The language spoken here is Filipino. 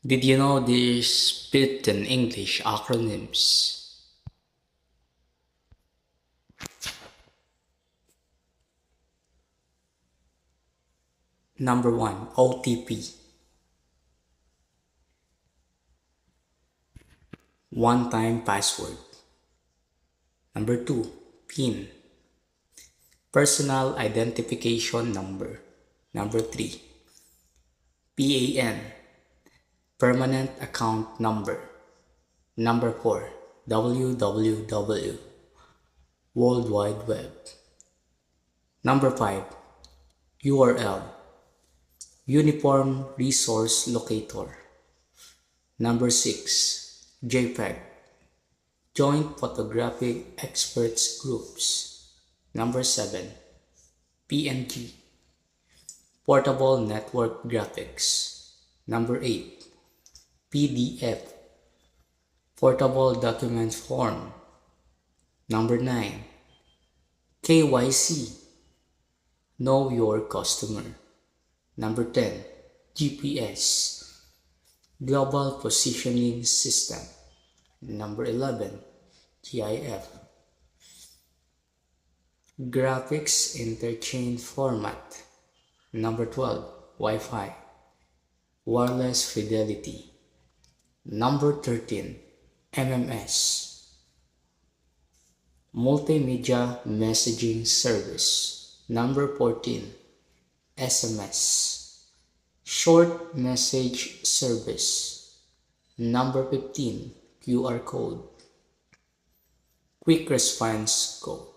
Did you know these written English acronyms? Number 1, OTP. One-time password. Number 2, PIN. Personal identification number. Number 3, PAN. Permanent account number. Number 4, www. World Wide Web. Number 5, URL. Uniform Resource Locator. Number 6, JPEG. Joint Photographic Experts Groups. Number 7, PNG. Portable Network Graphics. Number 8, PDF. Portable Document Form. Number 9, KYC. Know Your Customer. Number 10, GPS. Global Positioning System. Number 11, GIF. Graphics Interchange Format. Number 12, Wi-Fi. Wireless Fidelity. Number 13, MMS. Multimedia Messaging Service. Number 14, SMS. Short Message Service. Number 15, QR Code. Quick Response Code.